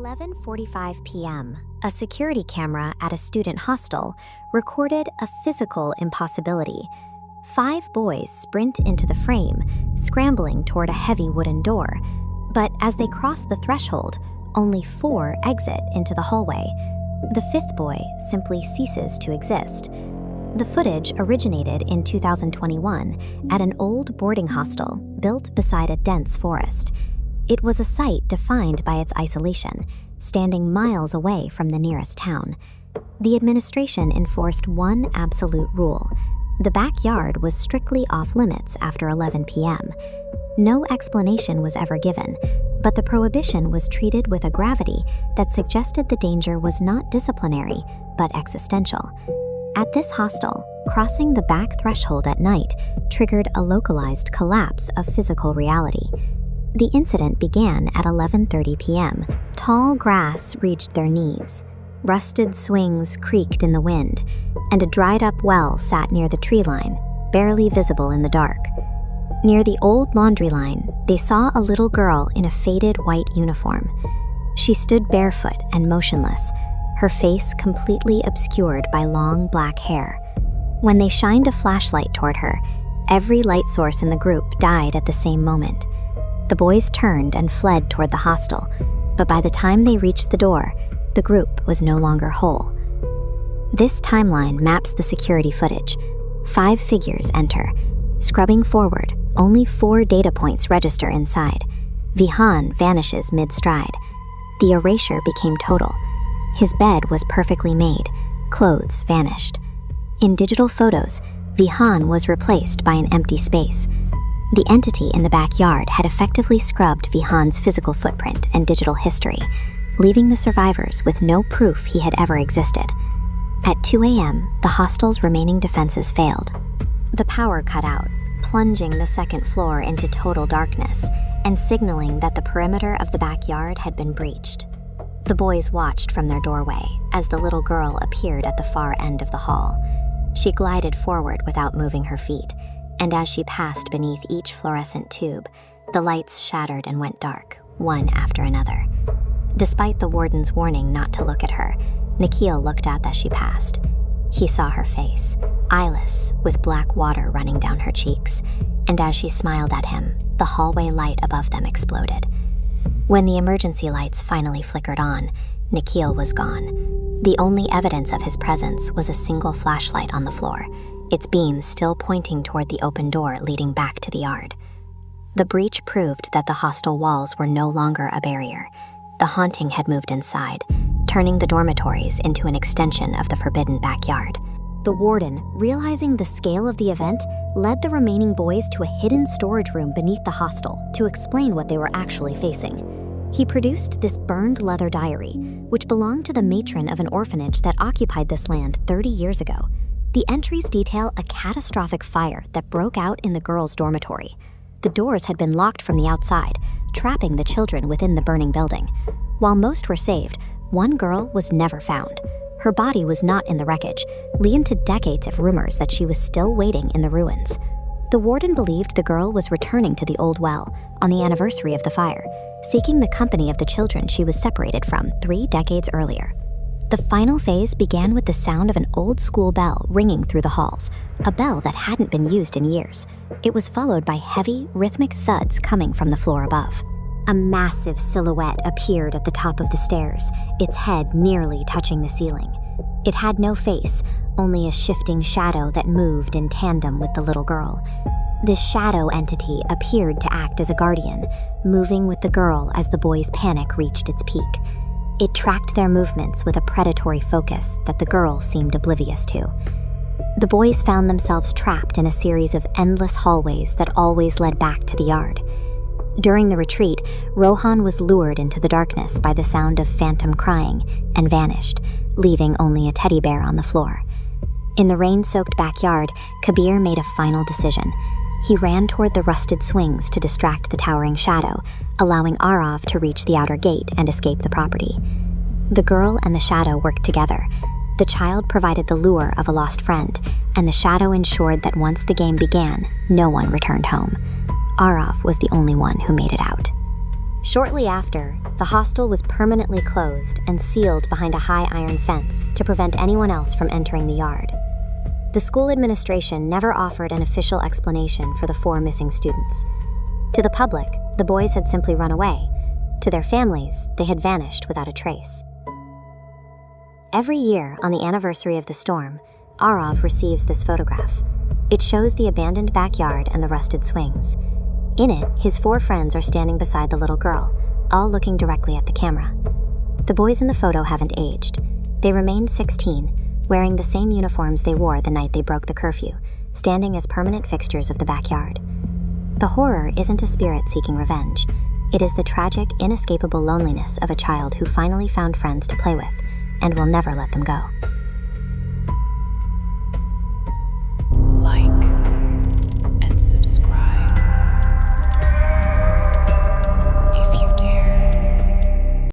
11:45 p.m., a security camera at a student hostel recorded a physical impossibility. 5 boys sprint into the frame, scrambling toward a heavy wooden door. But as they cross the threshold, only 4 exit into the hallway. The 5th boy simply ceases to exist. The footage originated in 2021 at an old boarding hostel built beside a dense forest. It was a site defined by its isolation, standing miles away from the nearest town. The administration enforced one absolute rule: the backyard was strictly off-limits after 11 p.m. No explanation was ever given, but the prohibition was treated with a gravity that suggested the danger was not disciplinary, but existential. At this hostel, crossing the back threshold at night triggered a localized collapse of physical reality. The incident began at 11:30 p.m. Tall grass reached their knees. Rusted swings creaked in the wind, and a dried-up well sat near the tree line, barely visible in the dark. Near the old laundry line, they saw a little girl in a faded white uniform. She stood barefoot and motionless, her face completely obscured by long black hair. When they shined a flashlight toward her, every light source in the group died at the same moment. The boys turned and fled toward the hostel, but by the time they reached the door, the group was no longer whole. This timeline maps the security footage. 5 figures enter. Scrubbing forward, only 4 data points register inside. Vihan vanishes mid-stride. The erasure became total. His bed was perfectly made. Clothes vanished. In digital photos, Vihan was replaced by an empty space. The entity in the backyard had effectively scrubbed Vihan's physical footprint and digital history, leaving the survivors with no proof he had ever existed. At 2 a.m., the hostel's remaining defenses failed. The power cut out, plunging the second floor into total darkness and signaling that the perimeter of the backyard had been breached. The boys watched from their doorway as the little girl appeared at the far end of the hall. She glided forward without moving her feet, and as she passed beneath each fluorescent tube, the lights shattered and went dark, one after another. Despite the warden's warning not to look at her, Nikhil looked up as she passed. He saw her face, eyeless, with black water running down her cheeks, and as she smiled at him, the hallway light above them exploded. When the emergency lights finally flickered on, Nikhil was gone. The only evidence of his presence was a single flashlight on the floor, its beam still pointing toward the open door leading back to the yard. The breach proved that the hostel walls were no longer a barrier. The haunting had moved inside, turning the dormitories into an extension of the forbidden backyard. The warden, realizing the scale of the event, led the remaining boys to a hidden storage room beneath the hostel to explain what they were actually facing. He produced this burned leather diary, which belonged to the matron of an orphanage that occupied this land 30 years ago. The entries detail a catastrophic fire that broke out in the girls' dormitory. The doors had been locked from the outside, trapping the children within the burning building. While most were saved, one girl was never found. Her body was not in the wreckage, leading to decades of rumors that she was still waiting in the ruins. The warden believed the girl was returning to the old well on the anniversary of the fire, seeking the company of the children she was separated from 3 decades earlier. The final phase began with the sound of an old-school bell ringing through the halls, a bell that hadn't been used in years. It was followed by heavy, rhythmic thuds coming from the floor above. A massive silhouette appeared at the top of the stairs, its head nearly touching the ceiling. It had no face, only a shifting shadow that moved in tandem with the little girl. This shadow entity appeared to act as a guardian, moving with the girl as the boys' panic reached its peak. It tracked their movements with a predatory focus that the girl seemed oblivious to. The boys found themselves trapped in a series of endless hallways that always led back to the yard. During the retreat, Rohan was lured into the darkness by the sound of phantom crying and vanished, leaving only a teddy bear on the floor. In the rain-soaked backyard, Kabir made a final decision. He ran toward the rusted swings to distract the towering shadow, allowing Arav to reach the outer gate and escape the property. The girl and the shadow worked together. The child provided the lure of a lost friend, and the shadow ensured that once the game began, no one returned home. Arav was the only one who made it out. Shortly after, the hostel was permanently closed and sealed behind a high iron fence to prevent anyone else from entering the yard. The school administration never offered an official explanation for the 4 missing students. To the public, the boys had simply run away. To their families, they had vanished without a trace. Every year, on the anniversary of the storm, Arav receives this photograph. It shows the abandoned backyard and the rusted swings. In it, his 4 friends are standing beside the little girl, all looking directly at the camera. The boys in the photo haven't aged. They remain 16, wearing the same uniforms they wore the night they broke the curfew, standing as permanent fixtures of the backyard. The horror isn't a spirit seeking revenge. It is the tragic, inescapable loneliness of a child who finally found friends to play with and will never let them go.